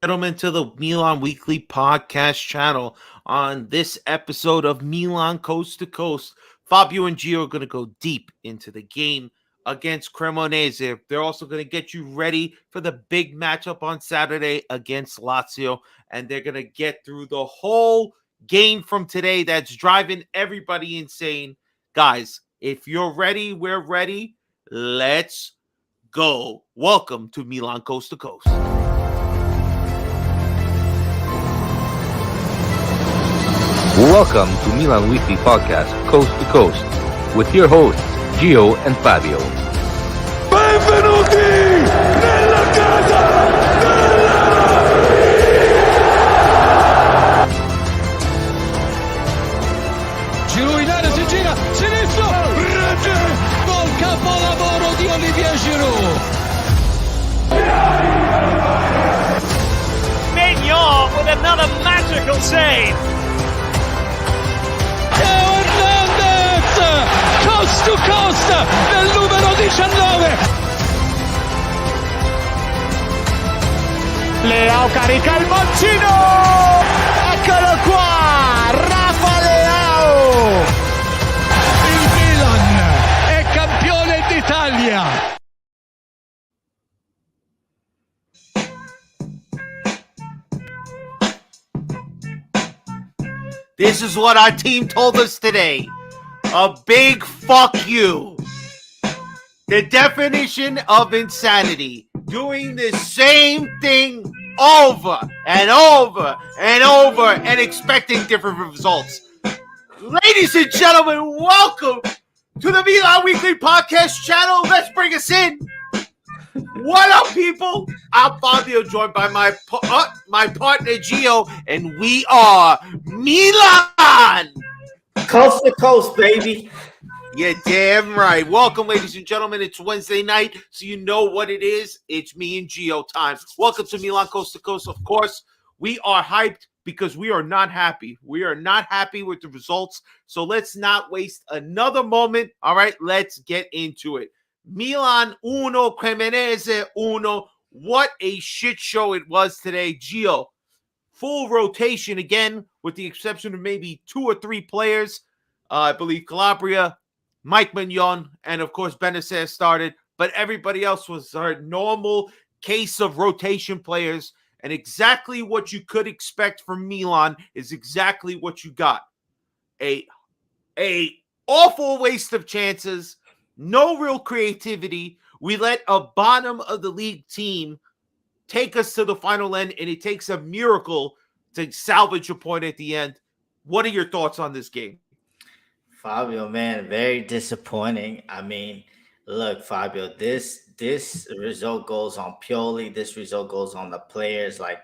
Gentlemen, to the Milan Weekly Podcast channel. On this episode of Milan Coast to Coast, Fabio and Geo are going to go deep into the game against Cremonese. They're also going to get you ready for the big matchup on Saturday against Lazio, and they're going to get through the whole game from today that's driving everybody insane. Guys, if you're ready, we're ready. Let's go. Welcome to Milan Coast to Coast. Welcome to Milan Weekly Podcast, Coast to Coast, with your hosts, Geo and Fabio. Benvenuti nella casa Giro in area, si gira, sinistro, rete, gol capolavoro di Olivier Giroud. Mignon with another magical save. Coast to coast del numero 19. Leao carica il mancino. Eccolo qua, Rafa Leao. Il Milan è campione d'Italia. This is what our team told us today. A big fuck you. The definition of insanity. Doing the same thing over and over and over and expecting different results. Ladies and gentlemen, welcome to the Milan Weekly Podcast channel. Let's bring us in. What up, people? I'm Fabio, joined by my partner Geo, and we are Milan. Coast to coast, baby. You're damn right. Welcome, ladies and gentlemen. It's Wednesday night, so you know what it is. It's me and Geo time. Welcome to Milan Coast to Coast. Of course, we are hyped because we are not happy. We are not happy with the results, so let's not waste another moment. All right, let's get into it. Milan uno, Cremonese uno. What a shit show it was today. Geo, full rotation again, with the exception of maybe 2 or 3 players. I believe Calabria, Mike Mignon, and of course Benacer started, but everybody else was our normal case of rotation players, and exactly what you could expect from Milan is exactly what you got. A awful waste of chances, no real creativity. We let a bottom of the league team take us to the final end, and it takes a miracle to salvage a point at the end. What are your thoughts on this game? Fabio, man, very disappointing. I mean, look, Fabio, this result goes on Pioli. This result goes on the players like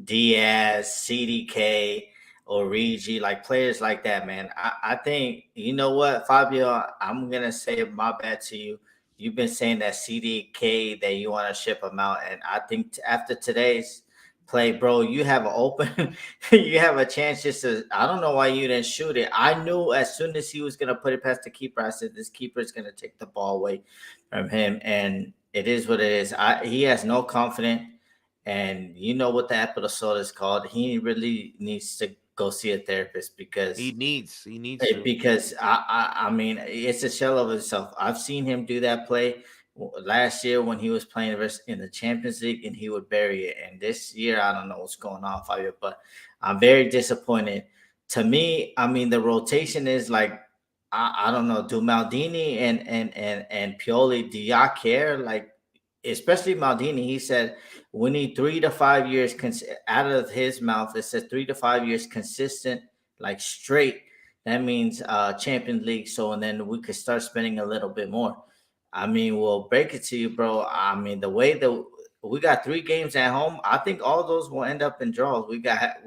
Diaz, CDK, Origi, like players like that, man. I think, you know what, Fabio, I'm going to say my bad to you. You've been saying that CDK, that you want to ship him out. And I think after today's play, bro, you have an open, you have a chance just to, I don't know why you didn't shoot it. I knew as soon as he was going to put it past the keeper, I said, this keeper is going to take the ball away from him. And it is what it is. He has no confidence. And you know what the episode is called. He really needs to go see a therapist because he needs to. Because I mean, it's a shell of himself. I've seen him do that play last year when he was playing in the Champions League, and he would bury it. And this year, I don't know what's going on, Fabio, but I'm very disappointed. To me, I mean, the rotation is like, I don't know. Do Maldini and Pioli, do y'all care? Like, especially Maldini, he said we need 3 to 5 years out of his mouth. It says 3 to 5 years consistent, like straight. That means Champions League. So, and then we could start spending a little bit more. I mean, we'll break it to you, bro. I mean, the way that we got 3 games at home, I think all those will end up in draws. We got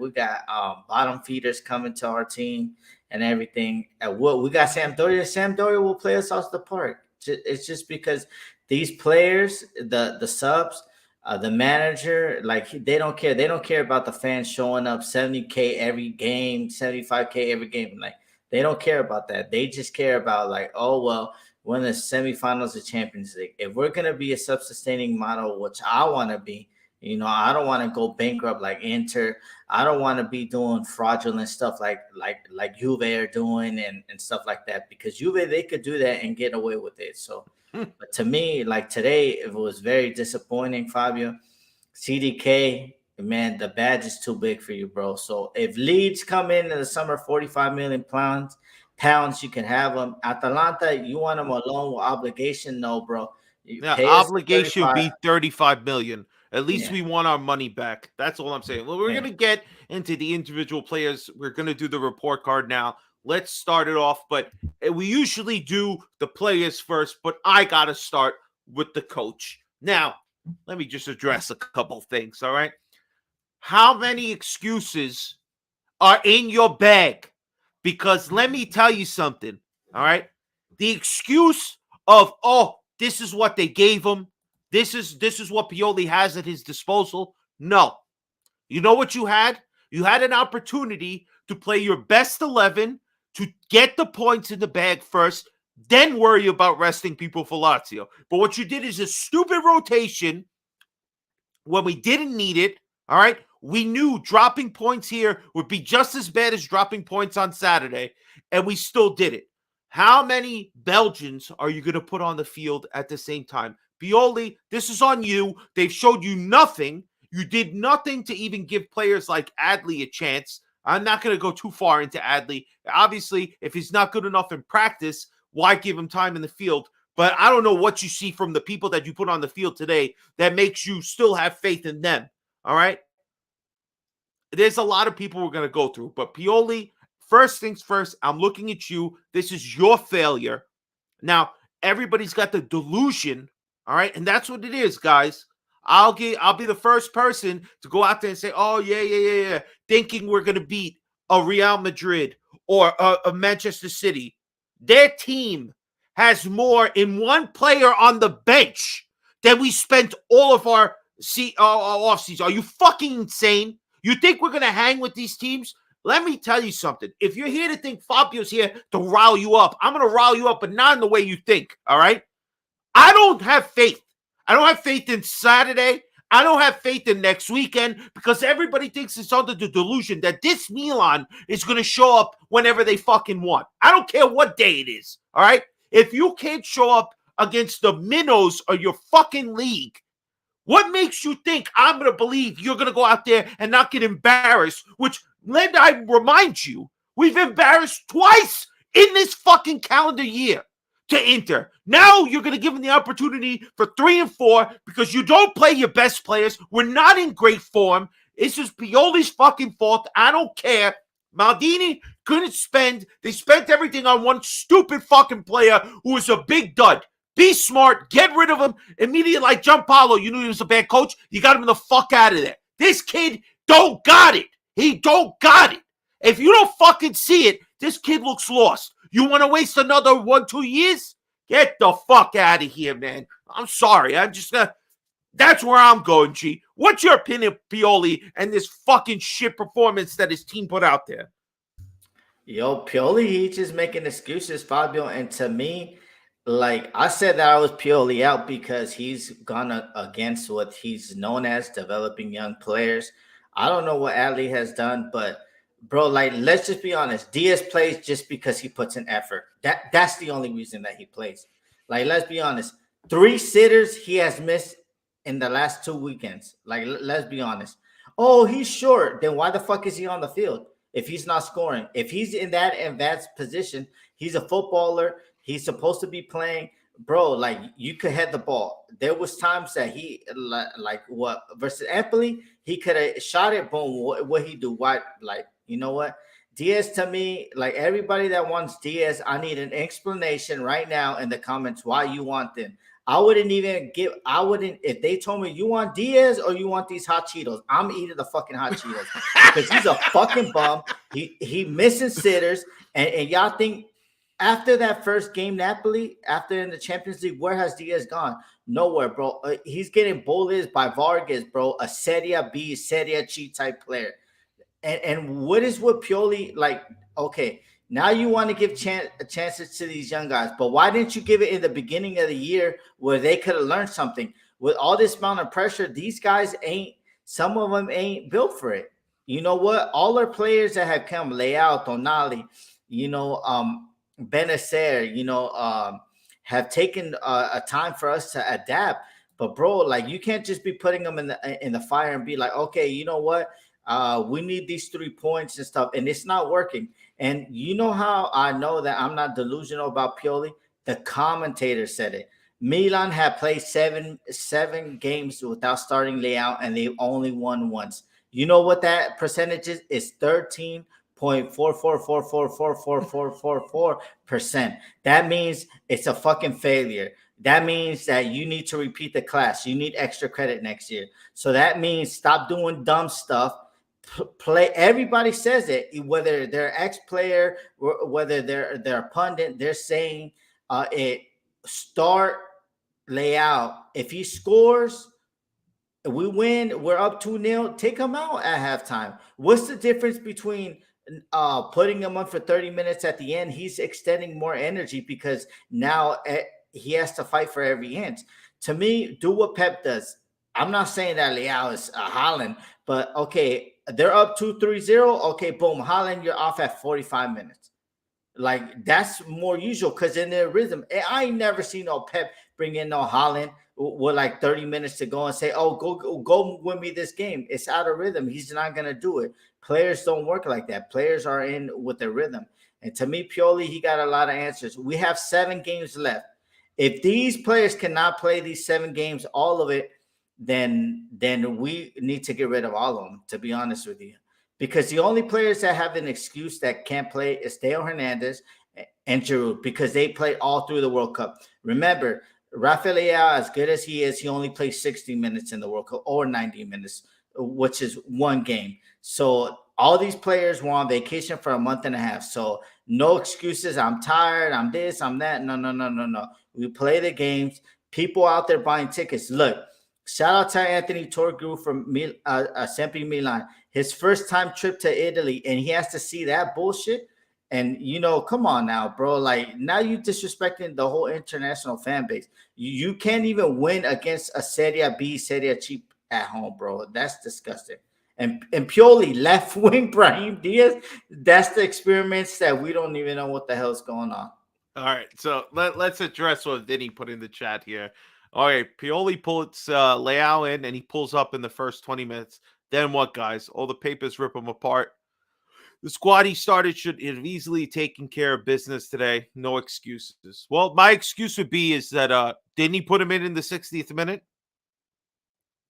bottom feeders coming to our team and everything. And we got Sampdoria. Sampdoria will play us off the park. It's just because these players, the subs, the manager, like they don't care. They don't care about the fans showing up 70K every game, 75K every game. Like they don't care about that. They just care about like, oh well, we're in the semifinals of Champions League. If we're gonna be a self-sustaining model, which I want to be, I don't want to go bankrupt like Inter. I don't want to be doing fraudulent stuff like Juve are doing and stuff like that, because Juve, they could do that and get away with it. So, but to me, like today, it was very disappointing, Fabio. CDK, man, the badge is too big for you, bro. So if Leeds come in the summer, 45 million pounds, you can have them. Atalanta, you want them alone with obligation? No, bro. Yeah, Pay us obligation would 35. be 35 million. At least Yeah. we want our money back. That's all I'm saying. Well, we're Yeah. going to get into the individual players. We're going to do the report card now. Let's start it off, but we usually do the players first, but I got to start with the coach. Now, let me just address a couple things, all right? How many excuses are in your bag? Because let me tell you something, all right? The excuse of, oh, this is what they gave him. This is what Pioli has at his disposal. No. You know what you had? You had an opportunity to play your best 11, to get the points in the bag first, then worry about resting people for Lazio. But what you did is a stupid rotation when we didn't need it, all right? We knew dropping points here would be just as bad as dropping points on Saturday, and we still did it. How many Belgians are you going to put on the field at the same time? Pioli, this is on you. They've showed you nothing. You did nothing to even give players like Adley a chance. I'm not going to go too far into Adley. Obviously, if he's not good enough in practice, why give him time in the field? But I don't know what you see from the people that you put on the field today that makes you still have faith in them. All right? There's a lot of people we're going to go through. But Pioli, first things first, I'm looking at you. This is your failure. Now, everybody's got the delusion, all right? And that's what it is, guys. I'll be the first person to go out there and say, oh, yeah, thinking we're going to beat a Real Madrid or a Manchester City. Their team has more in one player on the bench than we spent all of our offseason. Are you fucking insane? You think we're going to hang with these teams? Let me tell you something. If you're here to think Fabio's here to rile you up, I'm going to rile you up, but not in the way you think, all right? I don't have faith. I don't have faith in Saturday. I don't have faith in next weekend because everybody thinks it's under the delusion that this Milan is going to show up whenever they fucking want. I don't care what day it is, all right? If you can't show up against the minnows of your fucking league, what makes you think I'm going to believe you're going to go out there and not get embarrassed? Which, let I remind you, we've embarrassed twice in this fucking calendar year to Inter. Now you're going to give them the opportunity for 3 and 4 because you don't play your best players. We're not in great form. It's just Pioli's fucking fault. I don't care. Maldini couldn't spend. They spent everything on one stupid fucking player who was a big dud. Be smart. Get rid of him immediately like Gianpaolo. You knew he was a bad coach. You got him the fuck out of there. This kid don't got it. He don't got it. If you don't fucking see it, this kid looks lost. You want to waste another 1-2 years? Get the fuck out of here, man. I'm sorry. I'm just gonna. That's where I'm going, G. What's your opinion, Pioli, and this fucking shit performance that his team put out there? Yo, Pioli, he's just making excuses, Fabio. And to me, like I said that I was Pioli out because he's gone against what he's known as, developing young players. I don't know what Adley has done, but bro, like let's just be honest. Diaz plays just because he puts in effort. That's the only reason that he plays. Like let's be honest. 3 sitters he has missed in the last 2 weekends. Like let's be honest. Oh, he's short. Then why the fuck is he on the field if he's not scoring? If he's in that advanced position, he's a footballer. He's supposed to be playing, bro. Like you could head the ball. There was times that he like what versus Empoli, he could have shot it. Boom. What he do? Why? Like you know what? Diaz to me, like everybody that wants Diaz, I need an explanation right now in the comments why you want them. I wouldn't if they told me you want Diaz or you want these hot Cheetos, I'm eating the fucking hot Cheetos because he's a fucking bum. He missing sitters and y'all think. After that first game, Napoli, after in the Champions League, where has Diaz gone? Nowhere, bro. He's getting bullied by Vargas, bro, a Serie B, Serie C type player. And what is with Pioli? Like, okay, now you want to give chances to these young guys, but why didn't you give it in the beginning of the year where they could have learned something? with all this amount of pressure, these guys some of them ain't built for it. You know what? All our players that have come, Leao, Tonali, Benacer, have taken a time for us to adapt. But bro, like you can't just be putting them in the fire and be like, okay, you know what? We need these 3 points and stuff, and it's not working. And you know how I know that I'm not delusional about Pioli? The commentator said it. Milan had played seven games without starting Leao, and they only won once. You know what that percentage is? It's 13.44444444%. That means it's a fucking failure. That means that you need to repeat the class. You need extra credit next year. So that means stop doing dumb stuff. Play. Everybody says it, whether they're ex-player, whether they're a pundit, they're saying it. Start Leao. If he scores, we win, we're up 2-0, take him out at halftime. What's the difference between putting him on for 30 minutes at the end? He's extending more energy because now he has to fight for every inch. To me, do what Pep does. I'm not saying that Leao is Haaland, but okay, they're up 2-3-0. Okay, boom, Haaland, you're off at 45 minutes. Like, that's more usual because in their rhythm. I ain't never seen no Pep bring in no Haaland with like 30 minutes to go and say, oh, go win me this game. It's out of rhythm. He's not going to do it. Players don't work like that. Players are in with their rhythm. And to me, Pioli, he got a lot of answers. We have 7 games left. If these players cannot play these 7 games, all of it, then we need to get rid of all of them, to be honest with you. Because the only players that have an excuse that can't play is Theo Hernandez and Giroud, because they played all through the World Cup. Remember, Rafael Leao, as good as he is, he only played 60 minutes in the World Cup or 90 minutes, which is 1 game. So all these players were on vacation for a month and a half. So no excuses. I'm tired. I'm this, I'm that. No. We play the games. People out there buying tickets. Look, shout out to Anthony Torgu from Sempi Milan. His first time trip to Italy, and he has to see that bullshit. And, come on now, bro. Like, now you disrespecting the whole international fan base. You can't even win against a Serie B, Serie cheap at home, bro. That's disgusting. And Pioli, left wing, Brahim Diaz, that's the experiments that we don't even know what the hell's going on. All right, so let's address what Vinny put in the chat here. All right, Pioli puts Leao in, and he pulls up in the first 20 minutes. Then what, guys? All the papers rip him apart. The squad he started should have easily taken care of business today. No excuses. Well, my excuse would be is that didn't he put him in the 60th minute?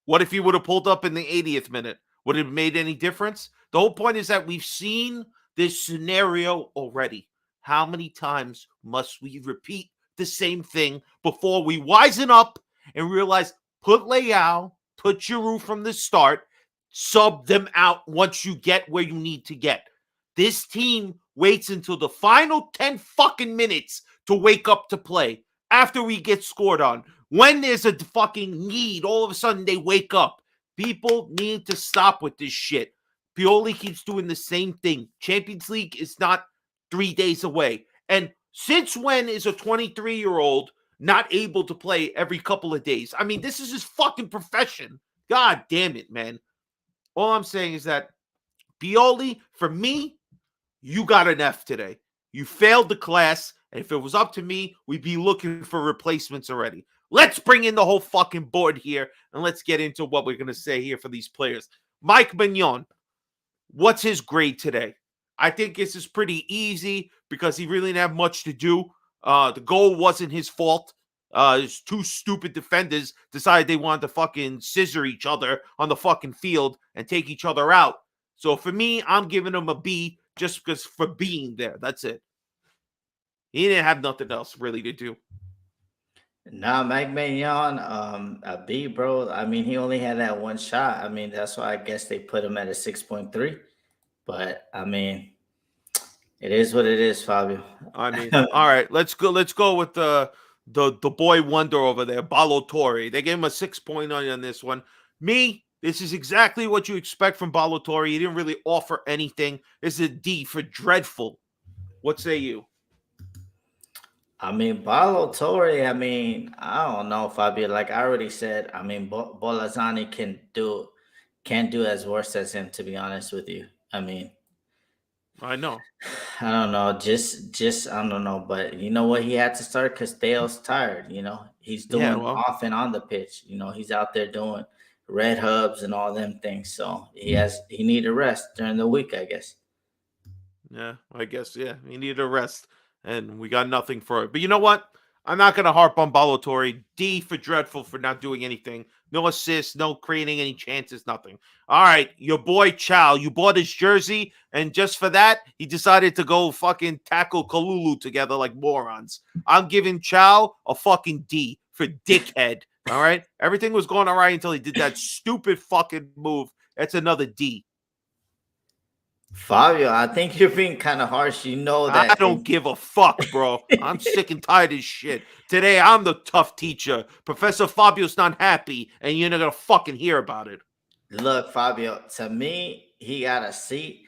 What if he would have pulled up in the 80th minute? Would it have made any difference? The whole point is that we've seen this scenario already. How many times must we repeat the same thing before we wisen up and realize, put Leao, put Giroud from the start, sub them out once you get where you need to get. This team waits until the final 10 fucking minutes to wake up to play after we get scored on. When there's a fucking need, all of a sudden they wake up. People need to stop with this shit. Pioli keeps doing the same thing. Champions League is not 3 days away. And since when is a 23-year-old not able to play every couple of days? I mean, this is his fucking profession. God damn it, man. All I'm saying is that Pioli, for me, you got an F today. You failed the class. And if it was up to me, we'd be looking for replacements already. Let's bring in the whole fucking board here, and let's get into what we're going to say here for these players. Mike Mignon, what's his grade today? I think this is pretty easy because he really didn't have much to do. The goal wasn't his fault. His 2 stupid defenders decided they wanted to fucking scissor each other on the fucking field and take each other out. So for me, I'm giving him a B just because for being there. That's it. He didn't have nothing else really to do. Nah, Mike Maignan, a B, bro. I mean, he only had that 1 shot. I mean, that's why I guess they put him at a 6.3. But I mean, it is what it is, Fabio. I mean, all right, let's go with the boy wonder over there, Ballo-Touré. They gave him a 6.9 on this one. Me, this is exactly what you expect from Ballo-Touré. He didn't really offer anything. This is a D for dreadful. What say you? I mean, Ballo-Torre, I mean, I don't know, Fabio. Like I already said, I mean, Bolazani can't do as worse as him, to be honest with you. I mean, I know. I don't know, just I don't know, but you know what? He had to start because Dale's tired. He's Yeah, doing well, off and on the pitch. He's out there doing red hubs and all them things. So he needed rest during the week, I guess. yeah, I guess, yeah. He needed a rest, and we got nothing for it. But you know what? I'm not going to harp on Ballo-Torre. D for dreadful for not doing anything. No assists, no creating any chances, nothing. All right, your boy Chow, you bought his jersey, and just for that, he decided to go fucking tackle Kalulu together like morons. I'm giving Chow a fucking D for dickhead. All right? Everything was going all right until he did that stupid fucking move. That's another D. Fabio, I think you're being kind of harsh. You know I that. don't give a fuck, bro. I'm sick and tired of this shit. Today, I'm the tough teacher. Professor Fabio's not happy, and you're not gonna fucking hear about it. Look, Fabio, to me, he got a seat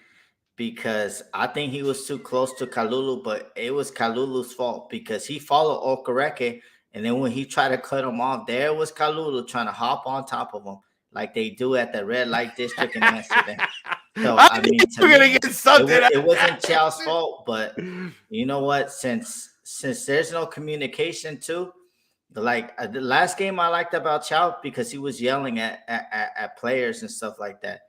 because I think he was too close to Kalulu, but it was Kalulu's fault because he followed Okereke, and then when he tried to cut him off, there was Kalulu trying to hop on top of him like they do at the red light district in Amsterdam. So I I knew mean, you to were gonna me, get something. it wasn't Chow's fault, but you know what? Since there's no communication too, like the last game I liked about Chow because he was yelling at players and stuff like that.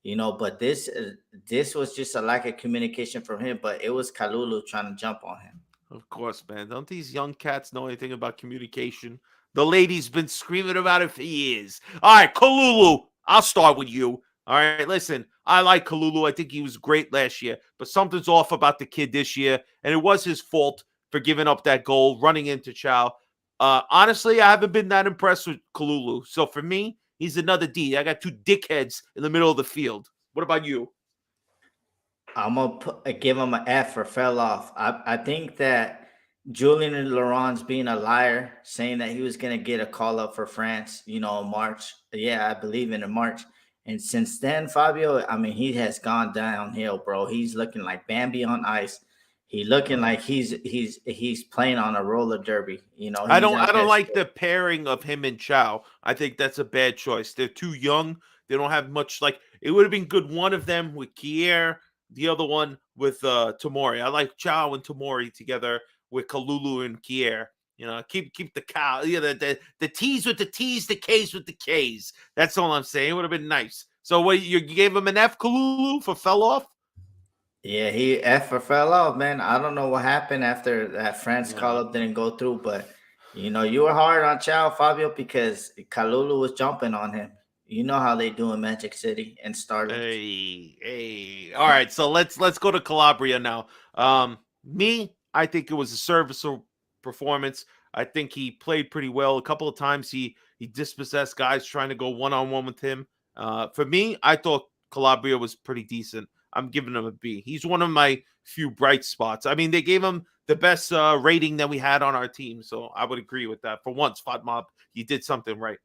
But this was just a lack of communication from him. But it was Kalulu trying to jump on him. Of course, man. Don't these young cats know anything about communication? The lady's been screaming about it for years. All right, Kalulu, I'll start with you. All right, listen, I like Kalulu. I think he was great last year, but something's off about the kid this year, and it was his fault for giving up that goal, running into Chow. Honestly, I haven't been that impressed with Kalulu. So for me, he's another D. I got two dickheads in the middle of the field. What about you? I'm gonna give him an F for fell off. I think that Julian Laurent's being a liar, saying that he was gonna get a call up for France, in March. Yeah, I believe in March. And since then, Fabio, I mean, he has gone downhill, bro. He's looking like Bambi on ice. He looking like he's playing on a roller derby. I He's don't out I don't there. like the pairing of him and Chow. I think that's a bad choice. They're too young. They don't have much like it would have been good one of them with Kier, the other one with Tamori. I like Chow and Tamori together with Kalulu and Kier. Keep the cow. Yeah, the T's with the T's, the K's with the K's. That's all I'm saying. It would have been nice. So what you gave him an F Kalulu for fell off? Yeah, he F for fell off, man. I don't know what happened after that France call Yeah. up didn't go through, but you were hard on Chow Fabio because Kalulu was jumping on him. You know how they do in Magic City and Starlight. Hey. All right, so let's go to Calabria now. I think it was a serviceable performance. I think he played pretty well. A couple of times he dispossessed guys trying to go one-on-one with him. For me, I thought Calabria was pretty decent. I'm giving him a B. He's one of my few bright spots. I mean, they gave him the best rating that we had on our team, so I would agree with that. For once, Fatmob, you did something right.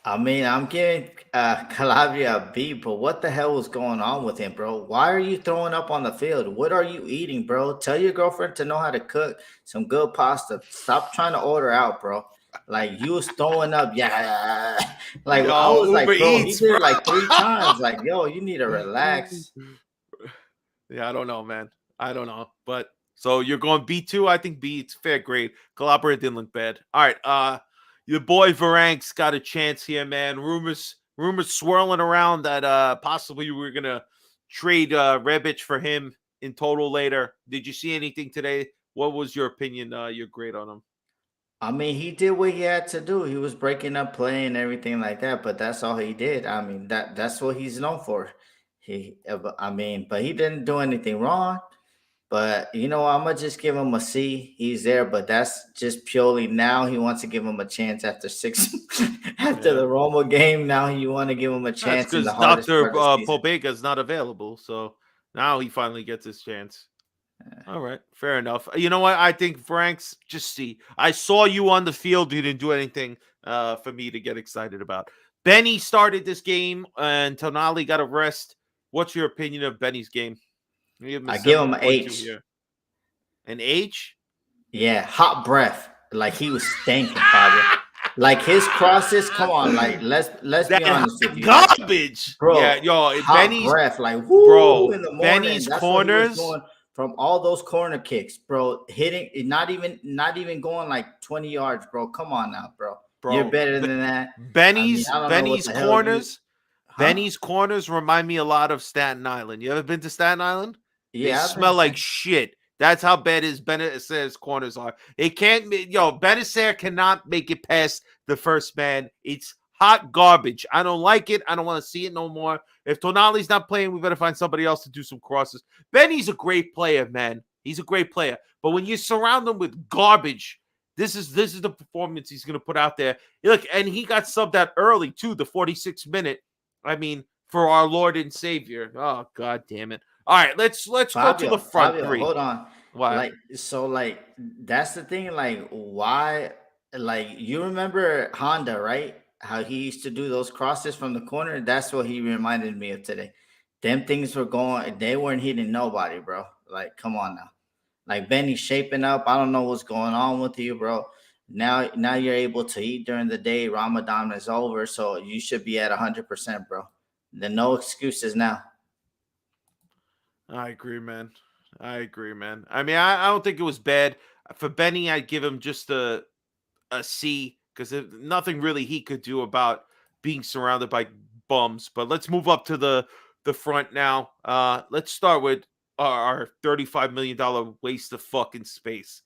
I mean, I'm giving Calabria a B, but what the hell was going on with him, bro? Why are you throwing up on the field? What are you eating, bro? Tell your girlfriend to know how to cook some good pasta. Stop trying to order out, bro. Like you was throwing up, yeah. Like I Yo, was like, Uber bro, he Eats, did bro. it like 3 times. Like, yo, you need to relax. Yeah, I don't know, man. I don't know. But so you're going B2? I think B, it's fair grade. Calabria didn't look bad. All right. Your boy Varank's got a chance here, man. Rumors swirling around that possibly we're gonna trade Rebic for him in total later. Did you see anything today? What was your opinion, your grade on him? I mean, he did what he had to do. He was breaking up play and everything like that, but that's all he did. I mean, that's what he's known for. But he didn't do anything wrong. But I'm gonna just give him a C. He's there, but that's just purely now he wants to give him a chance after six after Yeah. the Roma game. Now you want to give him a That's chance in because the hardest Dr. part of the season. Pobega is not available. So now he finally gets his chance. All right, fair enough. You know what? I think Frank's just see. I saw you on the field. You didn't do anything for me to get excited about. Benny started this game, and Tonali got a rest. What's your opinion of Benny's game? You give him a I give him an 7.2 H. here. An H? Yeah, hot breath. Like he was stinking, Fabio. Like his crosses, come on, like let's That be honest with hot you. Like, garbage. Yeah, bro, yo, hot Benny's breath, like whoo in the morning. Benny's That's what he was corners. doing from all those corner kicks, bro. Hitting not even going like 20 yards, bro. Come on now, bro. You're Bro, better than that. I mean, Benny's I don't know what Benny's the hell you corners. huh? Benny's corners remind me a lot of Staten Island. You ever been to Staten Island? They Yeah, I've been smell like shit. That's how bad his Benacer's corners are. It can't be, Benacer cannot make it past the first man. It's hot garbage. I don't like it. I don't want to see it no more. If Tonali's not playing, we better find somebody else to do some crosses. Benny's a great player, man. He's a great player. But when you surround him with garbage, this is the performance he's going to put out there. Look, and he got subbed out early too, the 46th minute. I mean, for our Lord and Savior. Oh, God damn it. All right, let's go to the front three. Hold on. Why? Like, so like that's the thing, like why, like you remember Honda, right? How he used to do those crosses from the corner. That's what he reminded me of today. Them things were going, they weren't hitting nobody, bro. Like, come on now. Like Benny's shaping up. I don't know what's going on with you, bro. Now you're able to eat during the day. Ramadan is over, so you should be at 100%, bro. Then no excuses now. I agree, man. I agree, man. I mean, I don't think it was bad. For Benny, I'd give him just a C because nothing really he could do about being surrounded by bums. But let's move up to the front now. Let's start with our $35 million waste of fucking space.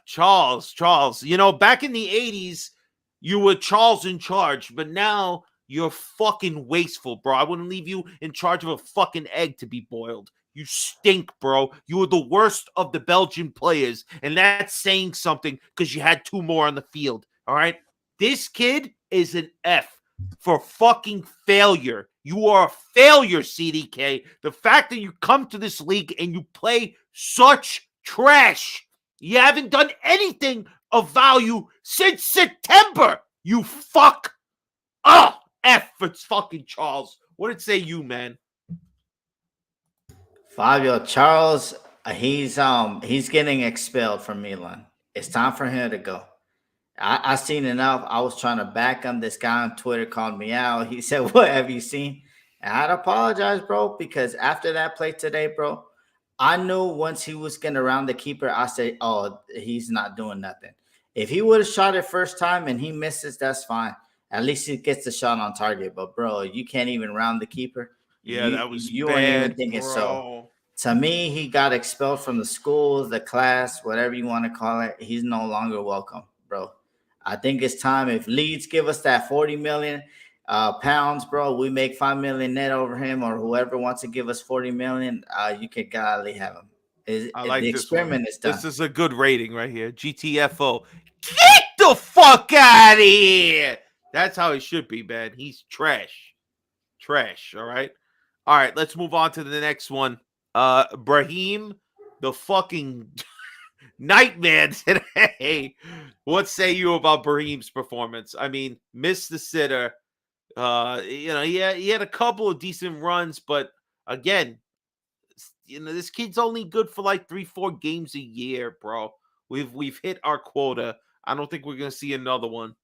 Charles. Back in the 80s, you were Charles in charge, but now you're fucking wasteful, bro. I wouldn't leave you in charge of a fucking egg to be boiled. You stink, bro. You were the worst of the Belgian players, and that's saying something because you had two more on the field. All right? This kid is an F for fucking failure. You are a failure, CDK. The fact that you come to this league and you play such trash. You haven't done anything of value since September. You fuck. Oh, F for fucking Charles. What did it say you, man? Fabio Charles, he's getting expelled from Milan. It's time for him to go. I seen enough. I was trying to back him. This guy on Twitter called me out. He said, "What have you seen?" And I'd apologize, bro, because after that play today, bro, I knew once he was getting around the keeper, I said, "Oh, he's not doing nothing." If he would have shot it first time and he misses, that's fine. At least he gets the shot on target. But bro, you can't even round the keeper. Yeah, that was you bad, weren't even thinking bro. so. To me, he got expelled from the schools, the class, whatever you want to call it. He's no longer welcome, bro. I think it's time. If Leeds give us that 40 million pounds, bro, we make 5 million net over him, or whoever wants to give us 40 million, you could gladly have him. I like the this experiment one. is done. This is a good rating right here. GTFO. Get the fuck out of here. That's how it should be, man. He's trash. Trash, all right? All right, let's move on to the next one. Brahim, the fucking nightman today. What say you about Brahim's performance? I mean, missed the sitter. He had a couple of decent runs, but again, this kid's only good for like 3-4 games a year, bro. We've hit our quota. I don't think we're gonna see another one.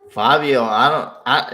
Fabio,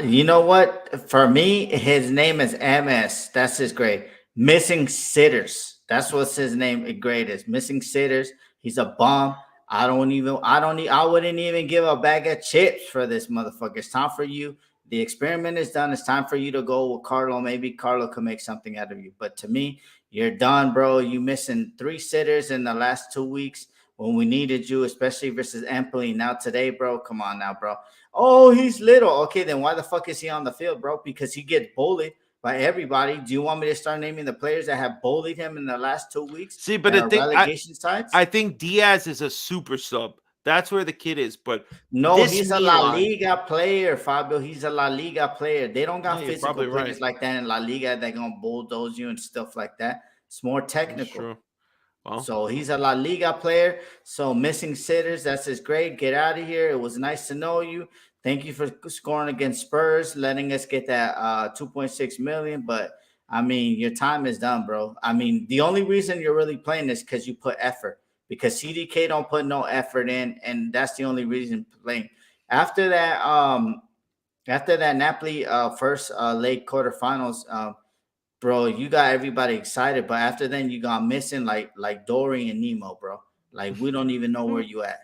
you know what? For me, his name is MS. That's his grade. Missing sitters. That's what's his name grade is. Missing sitters. He's a bum. I wouldn't even give a bag of chips for this motherfucker. It's time for you. The experiment is done. It's time for you to go with Carlo. Maybe Carlo can make something out of you. But to me, you're done, bro. You missing 3 sitters in the last 2 weeks when we needed you, especially versus Empoli. Now today, bro, come on now, bro. Oh, he's little. Okay, then why the fuck is he on the field, bro? Because he gets bullied by everybody. Do you want me to start naming the players that have bullied him in the last 2 weeks? See, but the thing, relegation sides? I think Diaz is a super sub. That's where the kid is. But no, he's a La Liga player, Fabio. He's a La Liga player. They don't got physical players like that in La Liga that gonna bulldoze you and stuff like that. It's more technical. Well, so he's a La Liga player. So missing sitters, that's his grade. Get out of here. It was nice to know you. Thank you for scoring against Spurs, letting us get that 2.6 million. But I mean, your time is done, bro. I mean, the only reason you're really playing is because you put effort. Because CDK don't put no effort in, and that's the only reason playing. After that, Napoli first leg quarterfinals, bro, you got everybody excited, but after then you got missing like Dory and Nemo, bro. Like we don't even know where you at.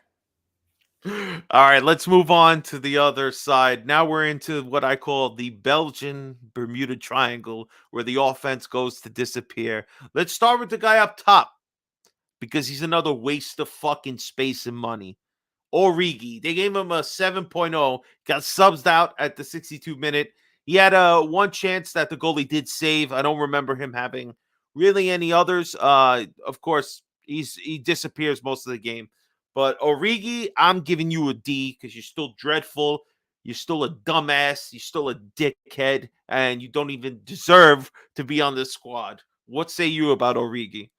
All right, let's move on to the other side. Now we're into what I call the Belgian Bermuda Triangle, where the offense goes to disappear. Let's start with the guy up top because he's another waste of fucking space and money. Origi. They gave him a 7.0, got subbed out at the 62 minute. He had one chance that the goalie did save. I don't remember him having really any others. Of course, he disappears most of the game. But Origi, I'm giving you a D because you're still dreadful. You're still a dumbass. You're still a dickhead. And you don't even deserve to be on this squad. What say you about Origi?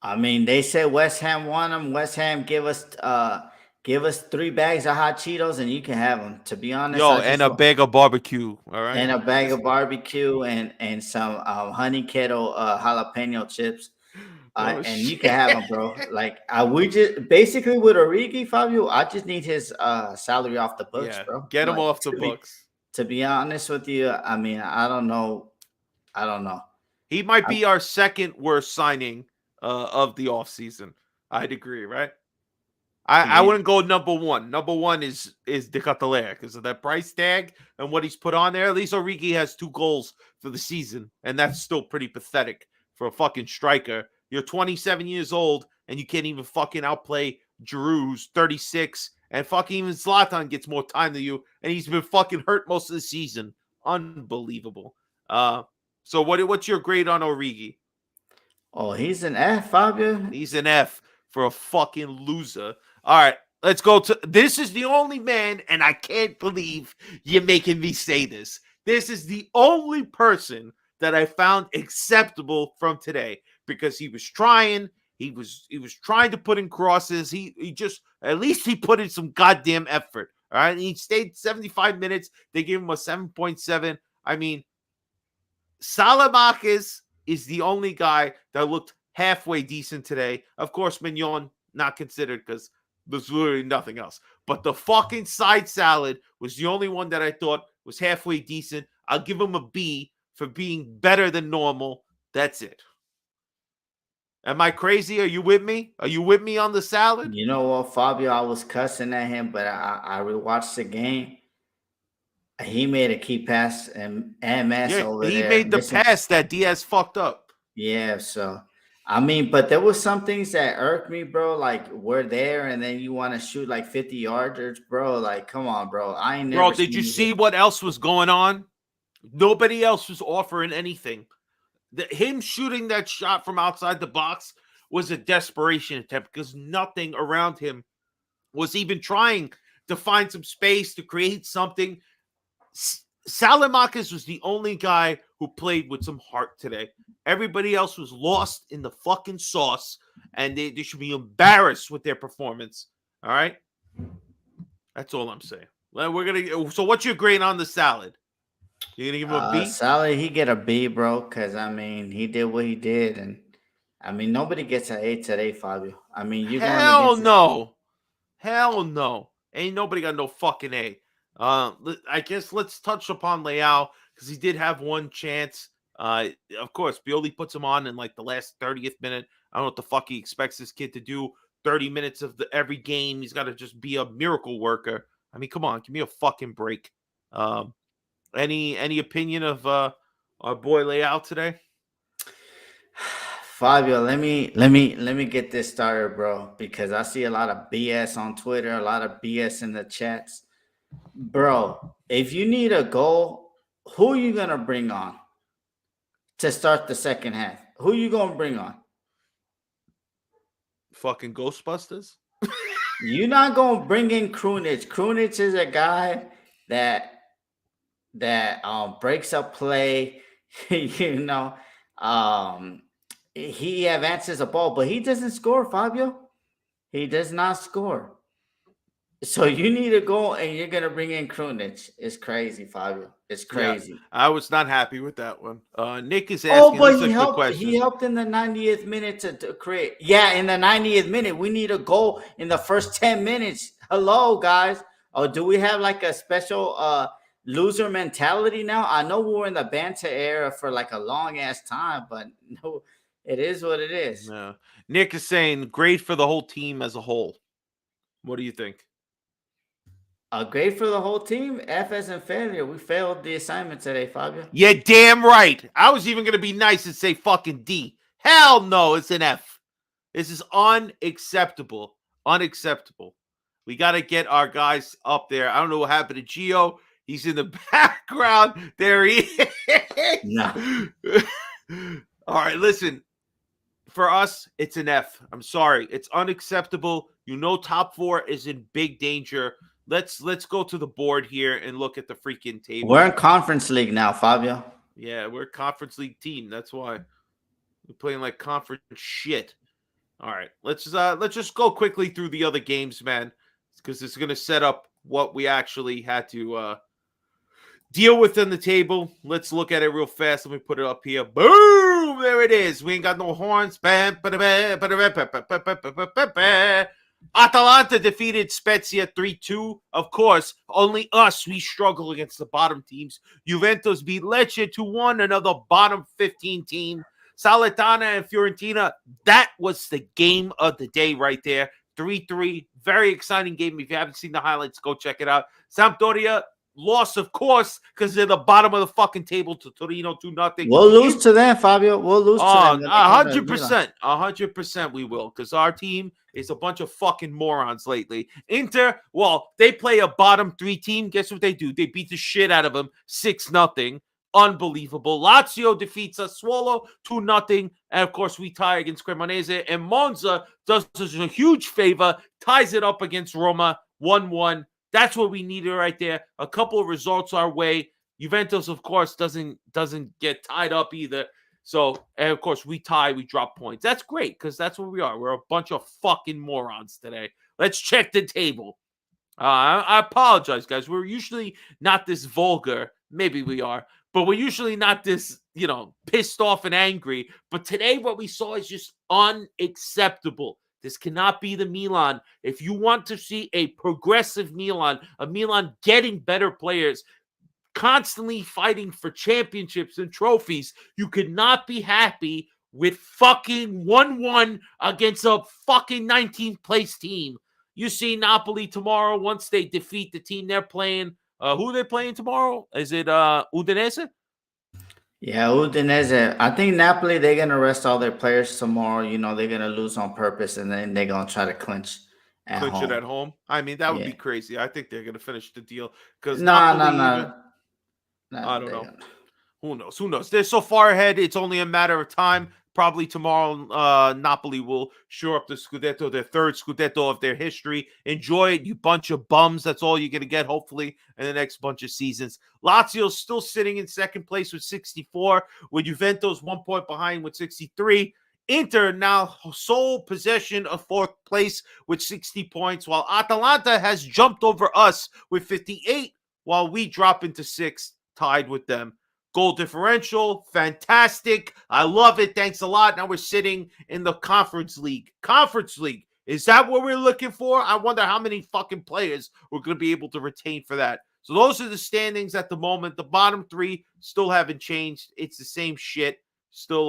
I mean, they said West Ham won them. West Ham give us 3 bags of hot Cheetos and you can have them. To be honest, Yo, and a bag of barbecue. All right, and a bag of barbecue and some honey kettle jalapeno chips. And you can have them, bro. Like we just basically with Origi, Fabio, I just need his salary off the books, bro. Get him like, off the books. To be honest with you, I mean, I don't know. He might be our second worst signing of the offseason. I'd agree, right? I wouldn't go number one. Number one is De Catalere because of that price tag and what he's put on there. At least Origi has 2 goals for the season, and that's still pretty pathetic for a fucking striker. You're 27 years old, and you can't even fucking outplay Giroud, who's 36, and fucking even Zlatan gets more time than you, and he's been fucking hurt most of the season. Unbelievable. So what's your grade on Origi? Oh, he's an F, Fabio. He's an F for a fucking loser. All right, let's go to this is the only man, and I can't believe you're making me say this. This is the only person that I found acceptable from today because he was trying. He was trying to put in crosses. He just at least he put in some goddamn effort. All right, and he stayed 75 minutes. They gave him a 7.7. I mean, Salvage is the only guy that looked halfway decent today. Of course, Mignon not considered because there's literally nothing else. But the fucking side salad was the only one that I thought was halfway decent. I'll give him a B for being better than normal. That's it. Am I crazy? Are you with me? Are you with me on the salad? You know what, Fabio? I was cussing at him, but I rewatched the game. He made a key pass and MS over there. He made the pass that Diaz fucked up. Yeah, so I mean, but there was some things that irked me, bro. Like we're there, and then you want to shoot like 50 yarders, bro. Like, come on, bro. I ain't never. Bro, did you see what else was going on? Nobody else was offering anything. Him shooting that shot from outside the box was a desperation attempt because nothing around him was even trying to find some space to create something. Salamakis was the only guy who played with some heart today. Everybody else was lost in the fucking sauce, and they should be embarrassed with their performance. All right? That's all I'm saying. So what's your grade on the salad? You gonna give him a B? Salad, he get a B, bro, because I mean he did what he did, and I mean nobody gets an A today, Fabio. I mean you Hell no. Ain't nobody got no fucking A. I guess let's touch upon Leao because he did have one chance. Of course, Pioli puts him on in like the last 30th minute. I don't know what the fuck he expects this kid to do. 30 minutes of every game. He's got to just be a miracle worker. I mean, come on, give me a fucking break. Any opinion of our boy Leao today? Fabio, let me get this started, bro, because I see a lot of BS on Twitter, a lot of BS in the chats. Bro, if you need a goal, who are you gonna bring on to start the second half? Who you gonna bring on? Fucking Ghostbusters? You're not gonna bring in Krunic. Krunic is a guy that breaks up play, you know. He advances a ball, but he doesn't score, Fabio. He does not score. So you need a goal, and you're gonna bring in Krunic. It's crazy, Fabio. It's Yeah, crazy. I was not happy with that one. Nick is Oh, asking. but This is he a good helped. He question. helped in the 90th minute to create. Yeah, in the 90th minute, we need a goal in the first 10 minutes. Hello, guys. Oh, do we have like a special loser mentality now? I know we were in the banter era for like a long ass time, but no, it is what it is. Yeah. Nick is saying great for the whole team as a whole. What do you think? Great for the whole team. F as in failure. We failed the assignment today, Fabio. Yeah, damn right. I was even going to be nice and say fucking D. Hell no, it's an F. This is unacceptable. Unacceptable. We got to get our guys up there. I don't know what happened to Geo. He's in the background. There he is. No. All right, listen. For us, it's an F. I'm sorry. It's unacceptable. You know top 4 is in big danger. Let's go to the board here and look at the freaking table. We're in Conference League now, Fabio. Yeah, we're a Conference League team. That's why we're playing like conference shit. All right, let's just go quickly through the other games, man, because it's gonna set up what we actually had to deal with on the table. Let's look at it real fast. Let me put it up here. Boom! There it is. We ain't got no horns. Atalanta defeated Spezia 3-2. Of course, only us. We struggle against the bottom teams. Juventus beat Lecce 2-1, another bottom 15 team. Salernitana and Fiorentina, that was the game of the day right there. 3-3. Very exciting game. If you haven't seen the highlights, go check it out. Sampdoria lost, of course, because they're the bottom of the fucking table to Torino 2-0. We'll lose to them, Fabio. We'll lose to them. 100%. 100% we will, because our team is a bunch of fucking morons lately. Inter, well, they play a bottom 3 team. Guess what they do? They beat the shit out of them 6-0. Unbelievable. Lazio defeats Sassuolo 2-0. And of course, we tie against Cremonese. And Monza does us a huge favor, ties it up against Roma 1-1. That's what we needed right there. A couple of results our way. Juventus, of course, doesn't get tied up either. So, and of course, we tie, we drop points. That's great, because that's what we are. We're a bunch of fucking morons today. Let's check the table. I apologize, guys. We're usually not this vulgar. Maybe we are. But we're usually not this, pissed off and angry. But today what we saw is just unacceptable. This cannot be the Milan. If you want to see a progressive Milan, a Milan getting better players, constantly fighting for championships and trophies, you could not be happy with fucking 1-1 against a fucking 19th place team. You see Napoli tomorrow once they defeat the team they're playing. Who are they playing tomorrow? Is it Udinese? Yeah, Udinese. I think Napoli, they're going to rest all their players tomorrow. They're going to lose on purpose, and then they're going to try to clinch it at home. I mean, that would be crazy. I think they're going to finish the deal. Because No. I don't know. Who knows? They're so far ahead, it's only a matter of time. Probably tomorrow, Napoli will shore up the Scudetto, their third Scudetto of their history. Enjoy it, you bunch of bums. That's all you're going to get, hopefully, in the next bunch of seasons. Lazio's still sitting in second place with 64, with Juventus 1 point behind with 63. Inter now sole possession of fourth place with 60 points, while Atalanta has jumped over us with 58, while we drop into sixth, tied with them. Goal differential, fantastic. I love it. Thanks a lot. Now we're sitting in the Conference League. Conference League. Is that what we're looking for? I wonder how many fucking players we're going to be able to retain for that. So those are the standings at the moment. The bottom 3 still haven't changed. It's the same shit. Still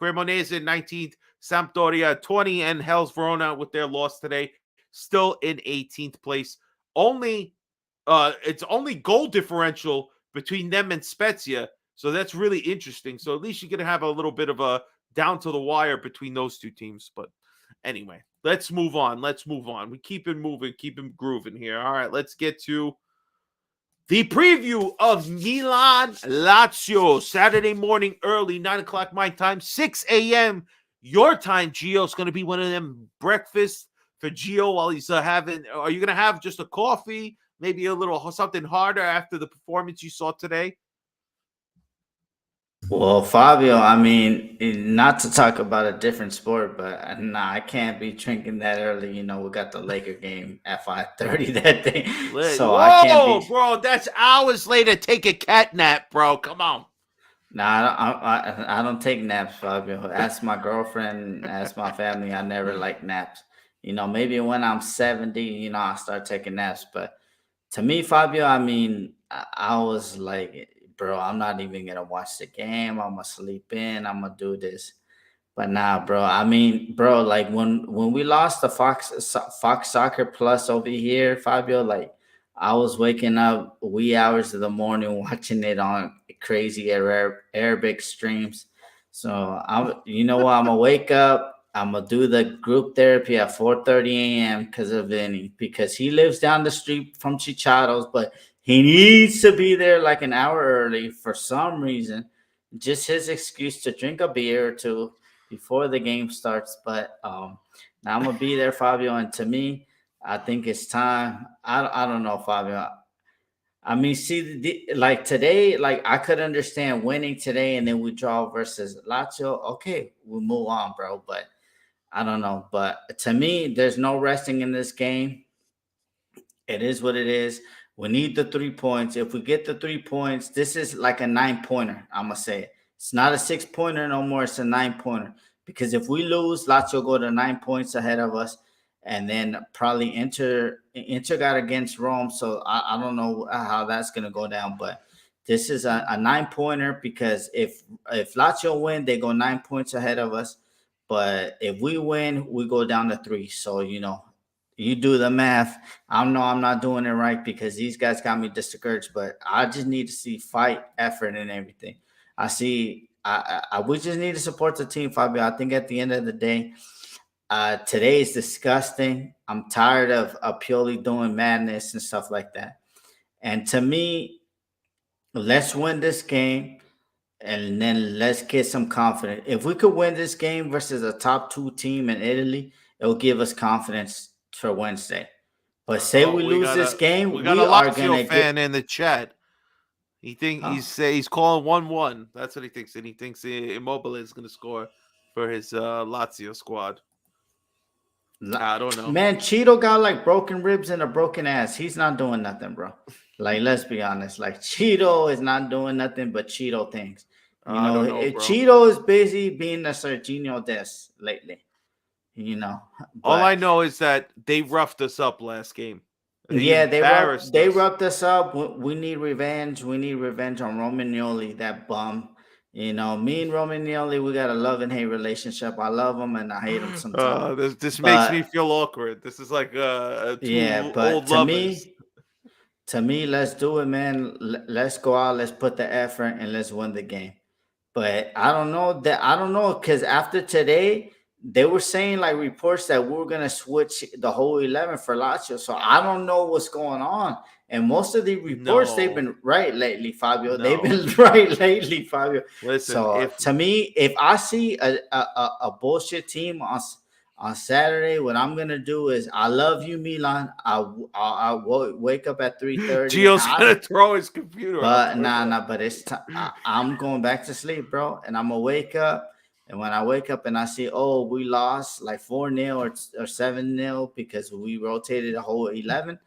Cremonese 19th, Sampdoria 20, and Hellas Verona with their loss today still in 18th place. It's only goal differential between them and Spezia. So that's really interesting. So at least you're going to have a little bit of a down to the wire between those two teams. But anyway, let's move on. We keep it moving, keep it grooving here. All right, let's get to the preview of Milan Lazio. Saturday morning early, 9 o'clock my time, 6 a.m. your time. Gio's going to be one of them breakfasts for Gio while he's having. Are you going to have just a coffee? Maybe a little something harder after the performance you saw today? Well, Fabio, I mean, not to talk about a different sport, but nah, I can't be drinking that early. We got the Laker game at 5:30 that day, so I can't Whoa, be. bro, that's hours later. Take a cat nap, bro. Come on. Nah, I don't take naps, Fabio. Ask my girlfriend, ask my family. I never like naps. Maybe when I'm 70, I'll start taking naps. But to me, Fabio, I mean, I was like, bro, I'm not even gonna watch the game. I'm gonna sleep in. I'm gonna do this. But nah, bro. I mean, bro, like when we lost the Fox Soccer Plus over here, Fabio, like I was waking up wee hours of the morning watching it on crazy Arabic streams. So you know what? I'm gonna wake up. I'm gonna do the group therapy at 4:30 a.m. because of Vinny, because he lives down the street from Chicharo's, but he needs to be there like an hour early for some reason. Just his excuse to drink a beer or two before the game starts. But now I'm gonna be there, Fabio. And to me, I think it's time. I don't know, Fabio. I mean, see, like today, like I could understand winning today, and then we draw versus Lazio. Okay, we move on, bro. But I don't know. But to me, there's no resting in this game. It is what it is. We need the 3 points. If we get the 3 points, this is like a 9 pointer. I'm gonna say it's not a 6 pointer no more. It's a 9 pointer. Because if we lose, Lazio go to 9 points ahead of us, and then probably Inter got against Rome. So I don't know how that's gonna go down, but this is a 9 pointer because if Lazio win, they go 9 points ahead of us. But if we win, we go down to three. So you do the math. I know I'm not doing it right because these guys got me discouraged, but I just need to see fight, effort, and everything. I see. We just need to support the team, Fabio. I think at the end of the day, today is disgusting. I'm tired of Pioli doing madness and stuff like that. And to me, let's win this game and then let's get some confidence. If we could win this game versus a top two team in Italy, it will give us confidence for Wednesday. But say Oh, we lose this we game, got a we are Lazio gonna get. fan in the chat. Huh? He's calling 1-1. That's what he thinks, and he thinks Immobile is going to score for his Lazio squad. I don't know. Man, Cheeto got like broken ribs and a broken ass. He's not doing nothing, bro. Like, let's be honest. Like, Cheeto is not doing nothing but Cheeto things. I don't know, bro. Cheeto is busy being the Serginho Des lately. All But I know is that they roughed us up last game. yeah, Embarrassed they us. rubbed us up. We need revenge. We need revenge on Romagnoli, that bum. Me and Romagnoli, we got a love and hate relationship. I love him and I hate him sometimes. This makes me But feel awkward. This is like yeah, two but old lovers. to me, let's do it, man. Let's go out. Let's put the effort and let's win the game. But I don't know because after today, they were saying like reports that we are gonna switch the whole 11 for Lazio. So I don't know what's going on. And most of the reports they've No, been right lately, Fabio. They've no. been right lately, Fabio. Listen, So if to me, if I see a bullshit team on Saturday, what I'm gonna do is I love you, Milan. Wake up at 3:30. Gio's gonna throw his computer out But the window. but I'm going back to sleep, bro. And I'm gonna wake up. And when I wake up and I see, oh, we lost like 4-0 or 7-0 because we rotated a whole 11,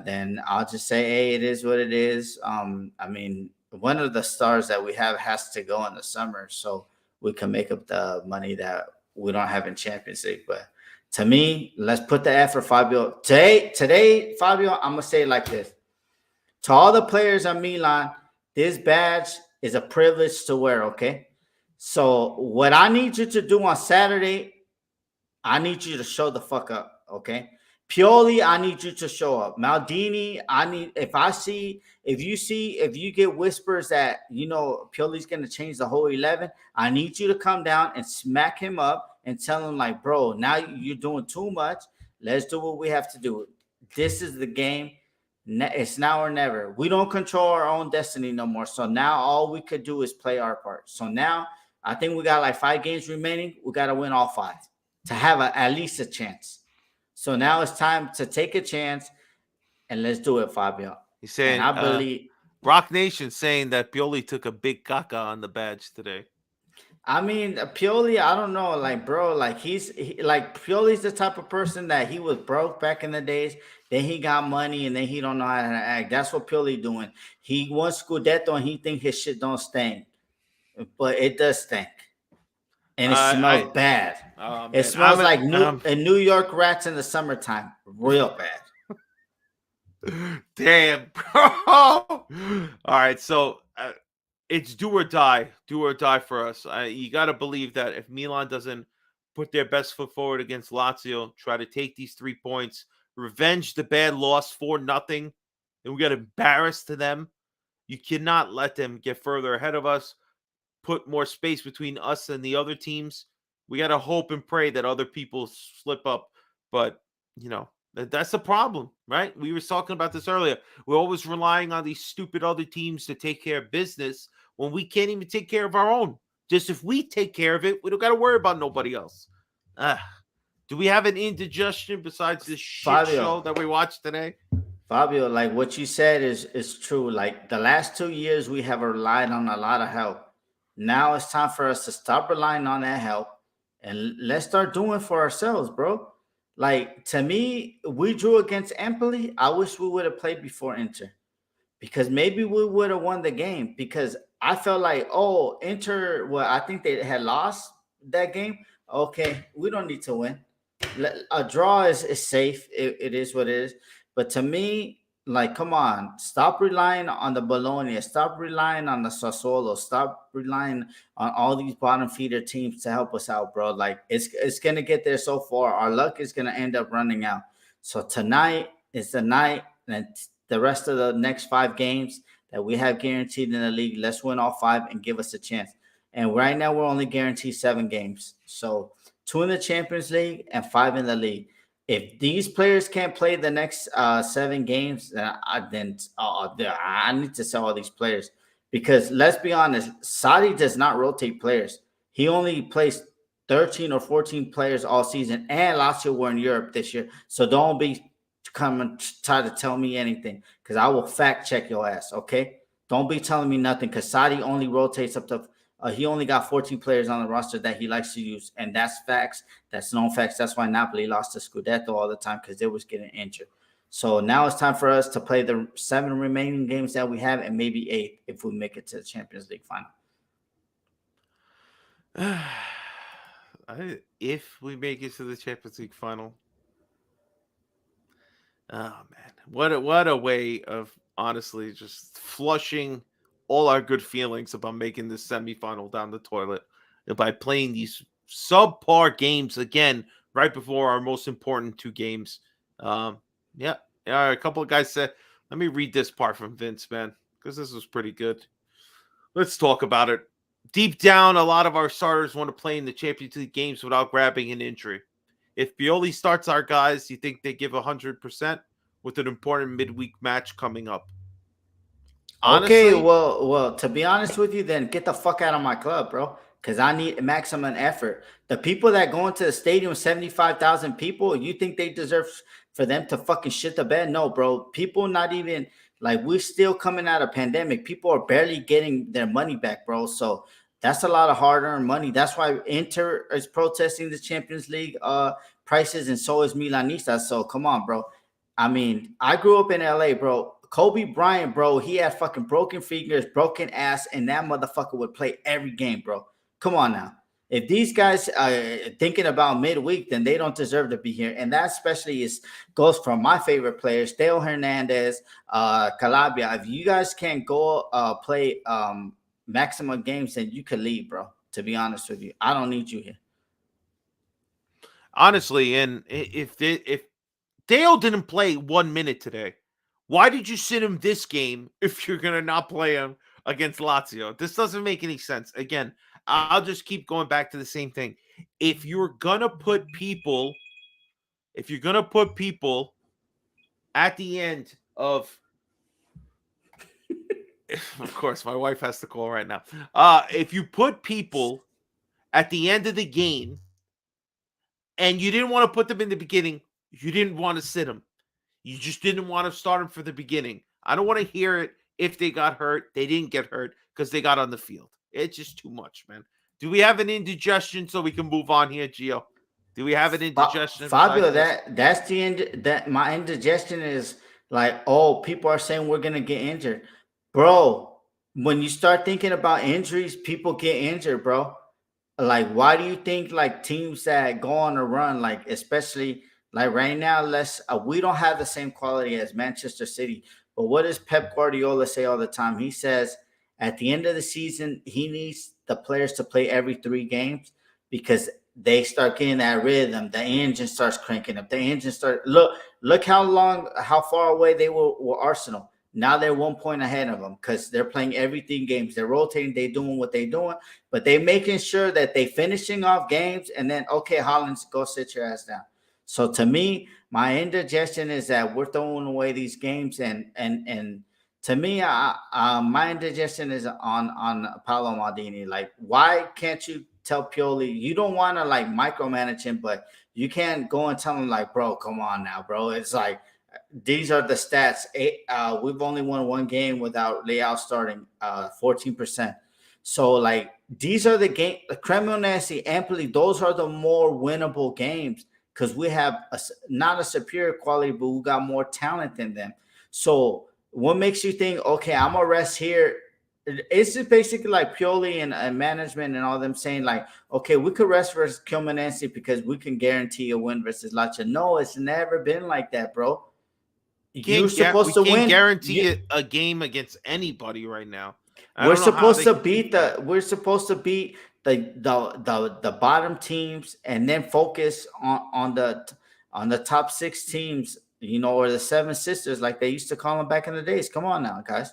then I'll just say, hey, it is what it is. I mean, one of the stars that we have has to go in the summer so we can make up the money that we don't have in Champions League. But to me, let's put the effort, Fabio. Today, Fabio, I'm gonna say it like this. To all the players on Milan, this badge is a privilege to wear, okay? So what I need you to do on Saturday, I need you to show the fuck up, okay? Pioli, I need you to show up. Maldini, if you get whispers that, Pioli's going to change the whole 11, I need you to come down and smack him up and tell him like, bro, now you're doing too much. Let's do what we have to do. This is the game. It's now or never. We don't control our own destiny no more. So now all we could do is play our part. So now I think we got like 5 games remaining. We got to win all 5 to have at least a chance. So now it's time to take a chance and let's do it, Fabio. He's saying, and I believe. Rock Nation saying that Pioli took a big caca on the badge today. I mean, Pioli, I don't know, like, bro, like like Pioli's the type of person that he was broke back in the days. Then he got money, and then he don't know how to act. That's what Pioli doing. He wants Scudetto, and he think his shit don't stink, but it does stink, and it smells bad. Oh, It man. smells like New York rats in the summertime, real bad. Damn, bro. All right, so it's do or die for us. You got to believe that if Milan doesn't put their best foot forward against Lazio, try to take these 3 points, revenge the bad loss 4-0, and we got embarrassed to them. You cannot let them get further ahead of us, put more space between us and the other teams. We got to hope and pray that other people slip up, but that's the problem, right? We were talking about this earlier. We're always relying on these stupid other teams to take care of business when we can't even take care of our own. Just if we take care of it, we don't got to worry about nobody else. Do we have an indigestion besides this shit show that we watched today? Fabio, like what you said is true. Like the last 2 years, we have relied on a lot of help. Now it's time for us to stop relying on that help and let's start doing for ourselves, bro. Like, to me, we drew against Empoli. I wish we would have played before Inter, because maybe we would have won the game, because I felt like, oh, Inter, well, I think they had lost that game. Okay, we don't need to win. A draw is safe. It is what it is. But to me, like, come on, stop relying on the Bologna, stop relying on the Sassuolo, stop relying on all these bottom feeder teams to help us out, bro. Like, it's gonna get there so far. Our luck is gonna end up running out. So tonight is the night, and the rest of the next 5 games that we have guaranteed in the league, let's win all 5 and give us a chance. And right now we're only guaranteed 7 games. So 2 in the Champions League and 5 in the league. If these players can't play the next 7 games, then I need to sell all these players, because let's be honest, Saudi does not rotate players. He only plays 13 or 14 players all season, and Lazio were in Europe this year. So don't be coming to try to tell me anything, because I will fact check your ass, okay? Don't be telling me nothing, because Saudi only rotates up to he only got 14 players on the roster that he likes to use, and that's facts. That's known facts. That's why Napoli lost to Scudetto all the time, because they was getting injured. So now it's time for us to play the 7 remaining games that we have, and maybe 8 if we make it to the Champions League final. If we make it to the Champions League final, oh man, what a way of honestly just flushing all our good feelings about making this semifinal down the toilet by playing these subpar games again right before our most important 2 games. Yeah, a couple of guys said, let me read this part from Vince, man, because this was pretty good. Let's talk about it. Deep down, a lot of our starters want to play in the Champions League games without grabbing an injury. If Pioli starts our guys, you think they give 100% with an important midweek match coming up? Honestly, okay, well, to be honest with you, then get the fuck out of my club, bro, because I need maximum effort. The people that go into the stadium, 75,000 people, you think they deserve for them to fucking shit the bed? No, bro. People not even, like, we're still coming out of pandemic. People are barely getting their money back, bro. So that's a lot of hard-earned money. That's why Inter is protesting the Champions League prices, and so is Milanista. So come on, bro. I mean, I grew up in LA, bro. Kobe Bryant, bro, he had fucking broken fingers, broken ass, and that motherfucker would play every game, bro. Come on now. If these guys are thinking about midweek, then they don't deserve to be here. And that especially goes from my favorite players, Theo Hernandez, Calabria. If you guys can't go play maximum games, then you can leave, bro. To be honest with you, I don't need you here. Honestly, and if Dale didn't play 1 minute today, why did you sit him this game if you're going to not play him against Lazio? This doesn't make any sense. Again, I'll just keep going back to the same thing. If you're going to put people at the end of course, my wife has to call right now. If you put people at the end of the game and you didn't want to put them in the beginning, you didn't want to sit them. You just didn't want to start them for the beginning. I don't want to hear it if they got hurt, they didn't get hurt because they got on the field. It's just too much, man. Do we have an indigestion so we can move on here, Gio? Do we have an indigestion Fabio, besides this? that's the end. That my indigestion is like, oh, people are saying we're gonna get injured, bro. When you start thinking about injuries, people get injured, bro. Like, why do you think like teams that go on a run, like especially like right now, we don't have the same quality as Manchester City. But what does Pep Guardiola say all the time? He says at the end of the season, he needs the players to play every 3 games because they start getting that rhythm. The engine starts cranking up. The engine look how far away they were Arsenal. Now they're 1 point ahead of them because they're playing everything games. They're rotating. They're doing what they're doing, but they're making sure that they finishing off games. And then, okay, Holland, go sit your ass down. So to me, my indigestion is that we're throwing away these games, and to me, my indigestion is on Paolo Maldini. Like, why can't you tell Pioli you don't want to like micromanage him, but you can't go and tell him like, bro, come on now, bro. It's like these are the stats. We've only won 1 game without Leao starting, 14%. So like these are the game, Cremonese, Empoli. Those are the more winnable games because we have not a superior quality, but we got more talent than them. So what makes you think, okay, I'm gonna rest here? It's just basically like Pioli and management and all them saying like, okay, we could rest versus Cremonese because we can guarantee a win versus Lazio. No, it's never been like that, bro. You're supposed to win. Guarantee a game against anybody right now. We're supposed to beat the bottom teams and then focus on the top 6 teams, or the 7 sisters like they used to call them back in the days. Come on now, guys.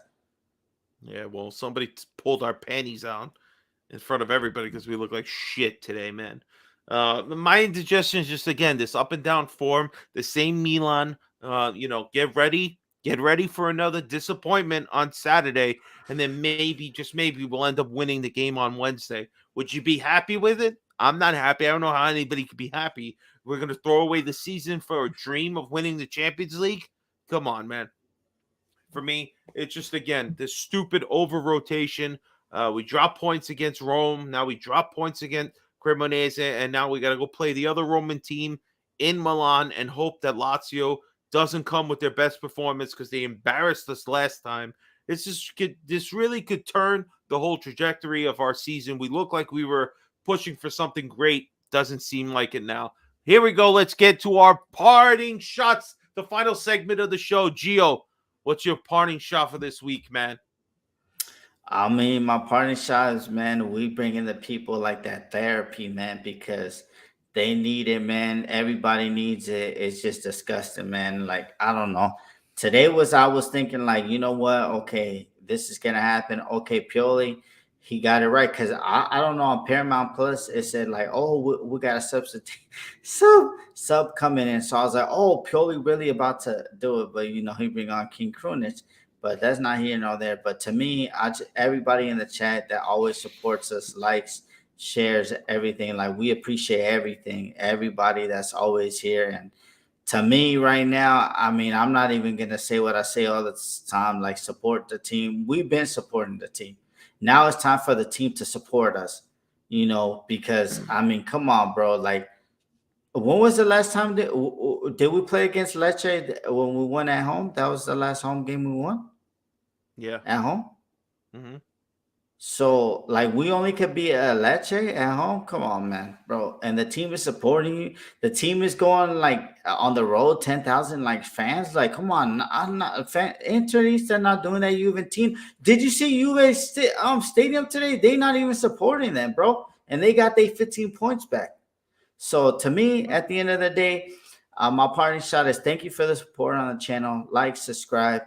Yeah, well, somebody pulled our panties out in front of everybody because we look like shit today, man. My indigestion is just, again, this up and down form, the same Milan. Get ready for another disappointment on Saturday, and then maybe, just maybe, we'll end up winning the game on Wednesday. Would you be happy with it? I'm not happy. I don't know how anybody could be happy. We're going to throw away the season for a dream of winning the Champions League? Come on, man. For me, it's just, again, this stupid over-rotation. We drop points against Rome. Now we drop points against Cremonese, and now we got to go play the other Roman team in Milan and hope that Lazio doesn't come with their best performance because they embarrassed us last time. This really could turn the whole trajectory of our season. We look like we were pushing for something great. Doesn't seem like it now. Here we go. Let's get to our parting shots, the final segment of the show. Gio, what's your parting shot for this week, man? I mean, my parting shot is, man, we bring in the people like that therapy, man, because they need it, man. Everybody needs it. It's just disgusting, man. Like, I don't know. Today I was thinking, like, you know what? Okay, this is gonna happen. Okay, Pioli, he got it right. Cause I don't know, on Paramount Plus, it said like, oh, we got a substitute sub coming in. So I was like, oh, Pioli really about to do it, but he bring on King Krunic. But that's not here nor there. But to me, everybody in the chat that always supports us, likes, shares everything, like, we appreciate everything, everybody that's always here. And to me right now, I mean, I'm not even gonna say what I say all the time, like, support the team. We've been supporting the team. Now it's time for the team to support us, because I mean, come on, bro. Like, when was the last time did we play against Lecce when we won at home? That was the last home game we won. Yeah, at home. Mm-hmm. So, like, we only could be at Lecce at home. Come on, man, bro. And the team is supporting you. The team is going like on the road, 10,000 like fans. Like, come on, I'm not a fan. Interest, they're not doing that. Juventus. Did you see Juve stadium today? They not even supporting them, bro. And they got their 15 points back. So to me, at the end of the day, my parting shot is thank you for the support on the channel. Like, subscribe.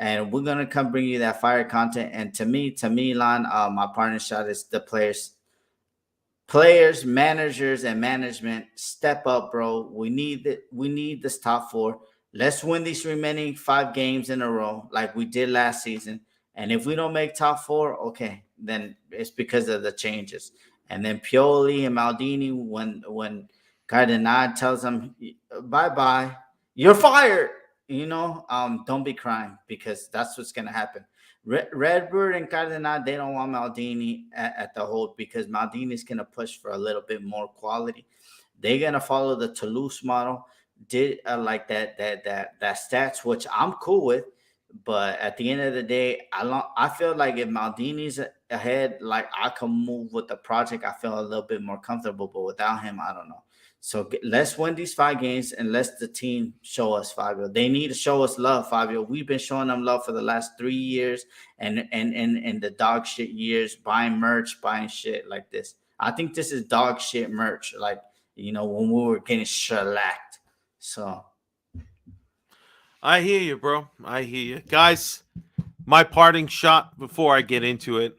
And we're going to come bring you that fire content. And to Milan, my partner shot is the players, managers, and management. Step up, bro. We need this top 4. Let's win these remaining 5 games in a row like we did last season. And if we don't make top 4, okay, then it's because of the changes. And then Pioli and Maldini, when Cardinal tells them, bye-bye, you're fired. Don't be crying, because that's what's going to happen. Redbird and Cardinal, they don't want Maldini at the hold because Maldini's going to push for a little bit more quality. They're going to follow the Toulouse model, did like that stats, which I'm cool with. But at the end of the day, I feel like if Maldini's ahead, like I can move with the project. I feel a little bit more comfortable, but without him, I don't know. So let's win these 5 games and let the team show us, Fabio. They need to show us love, Fabio. We've been showing them love for the last 3 years and the dog shit years, buying merch, buying shit like this. I think this is dog shit merch, like, you know, when we were getting shellacked. So I hear you, bro. I hear you. Guys, my parting shot before I get into it.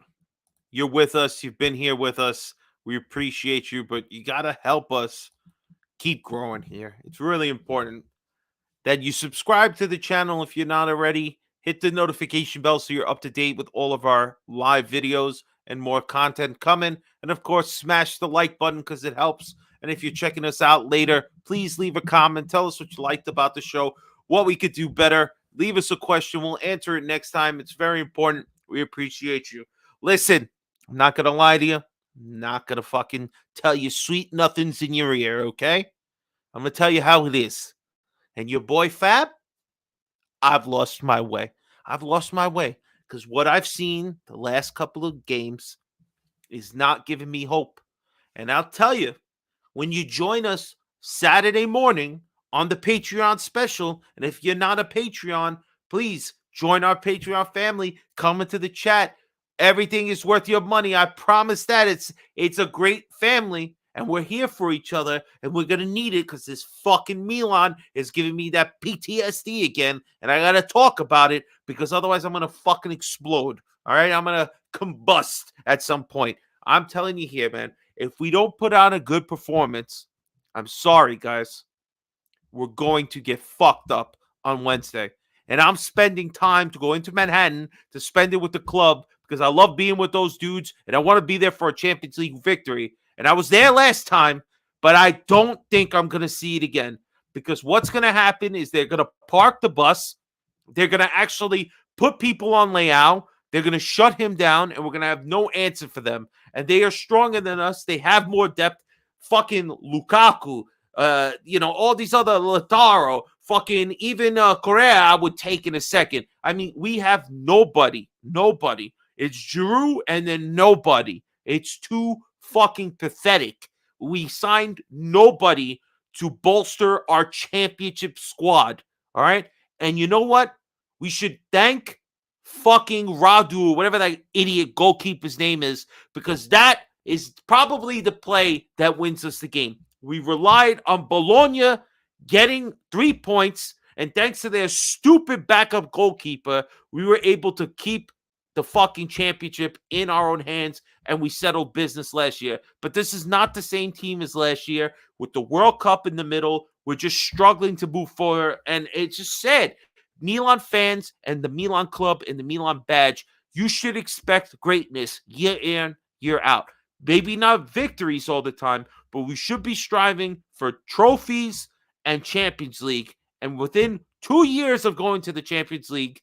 You're with us. You've been here with us. We appreciate you, but you got to help us keep growing here. It's really important that you subscribe to the channel if you're not already. Hit the notification bell so you're up to date with all of our live videos and more content coming. And of course, smash the like button because it helps. And if you're checking us out later, please leave a comment. Tell us what you liked about the show, what we could do better. Leave us a question. We'll answer it next time. It's very important. We appreciate you. Listen, I'm not going to lie to you. I'm not going to fucking tell you sweet nothings in your ear, okay? I'm going to tell you how it is. And your boy Fab, I've lost my way. I've lost my way because what I've seen the last couple of games is not giving me hope. And I'll tell you, when you join us Saturday morning on the Patreon special, and if you're not a Patreon, please join our Patreon family. Come into the chat. Everything is worth your money. I promise that. It's a great family. And we're here for each other, and we're going to need it because this fucking Milan is giving me that PTSD again, and I got to talk about it because otherwise I'm going to fucking explode, all right? I'm going to combust at some point. I'm telling you here, man, if we don't put on a good performance, I'm sorry, guys, we're going to get fucked up on Wednesday. And I'm spending time to go into Manhattan to spend it with the club because I love being with those dudes, and I want to be there for a Champions League victory. And I was there last time, but I don't think I'm going to see it again because what's going to happen is they're going to park the bus. They're going to actually put people on Leao. They're going to shut him down, and we're going to have no answer for them. And they are stronger than us. They have more depth. Fucking Lukaku, all these other Lautaro, fucking even Correa I would take in a second. I mean, we have nobody. It's Giroud and then nobody. It's too fucking pathetic. We signed nobody to bolster our championship squad. All right. And you know what? We should thank fucking Radu, whatever that idiot goalkeeper's name is, because that is probably the play that wins us the game. We relied on Bologna getting 3 points, and thanks to their stupid backup goalkeeper, we were able to keep the fucking championship in our own hands, and we settled business last year. But this is not the same team as last year. With the World Cup in the middle, we're just struggling to move forward, and it's just sad. Milan fans and the Milan club and the Milan badge, you should expect greatness year in, year out. Maybe not victories all the time, but we should be striving for trophies and Champions League. And within 2 years of going to the Champions League,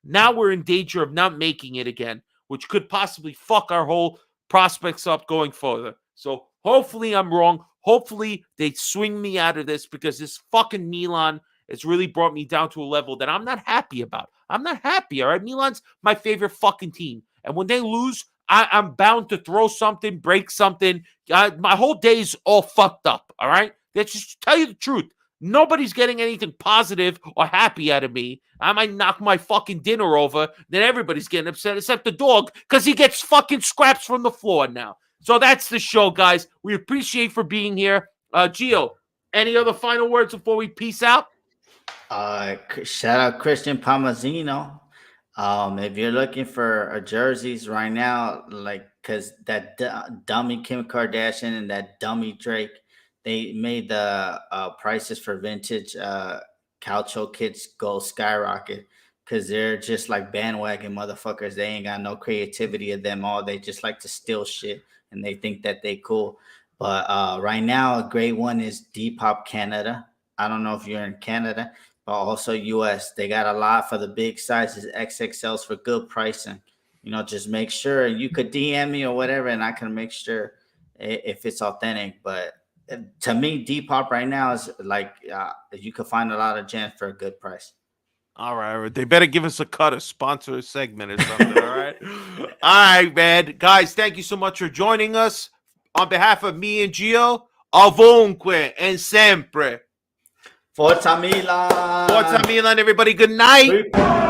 now we're in danger of not making it again, which could possibly fuck our whole prospects up going further. So hopefully I'm wrong. Hopefully they swing me out of this because this fucking Milan has really brought me down to a level that I'm not happy about. I'm not happy, all right? Milan's my favorite fucking team. And when they lose, I'm bound to throw something, break something. My whole day's all fucked up, all right? Let's just tell you the truth. Nobody's getting anything positive or happy out of me. I might knock my fucking dinner over, then everybody's getting upset except the dog because he gets fucking scraps from the floor now. So that's the show, guys. We appreciate for being here. Gio, any other final words before we peace out? Shout out Christian Palmazzino. If you're looking for jerseys right now, like, because that dummy Kim Kardashian and that dummy Drake, they made the prices for vintage Calcio kits go skyrocket because they're just like bandwagon motherfuckers. They ain't got no creativity of them all. They just like to steal shit and they think that they cool. But right now, a great one is Depop Canada. I don't know if you're in Canada, but also US. They got a lot for the big sizes, XXLs for good pricing. Just make sure you could DM me or whatever, and I can make sure if it's authentic. But to me, Depop right now is like you could find a lot of gems for a good price. All right. They better give us a cut, a sponsor segment or something. All right. All right, man. Guys, thank you so much for joining us. On behalf of me and Gio, ovunque and sempre. Forza Milan! Forza Milan, everybody. Good night.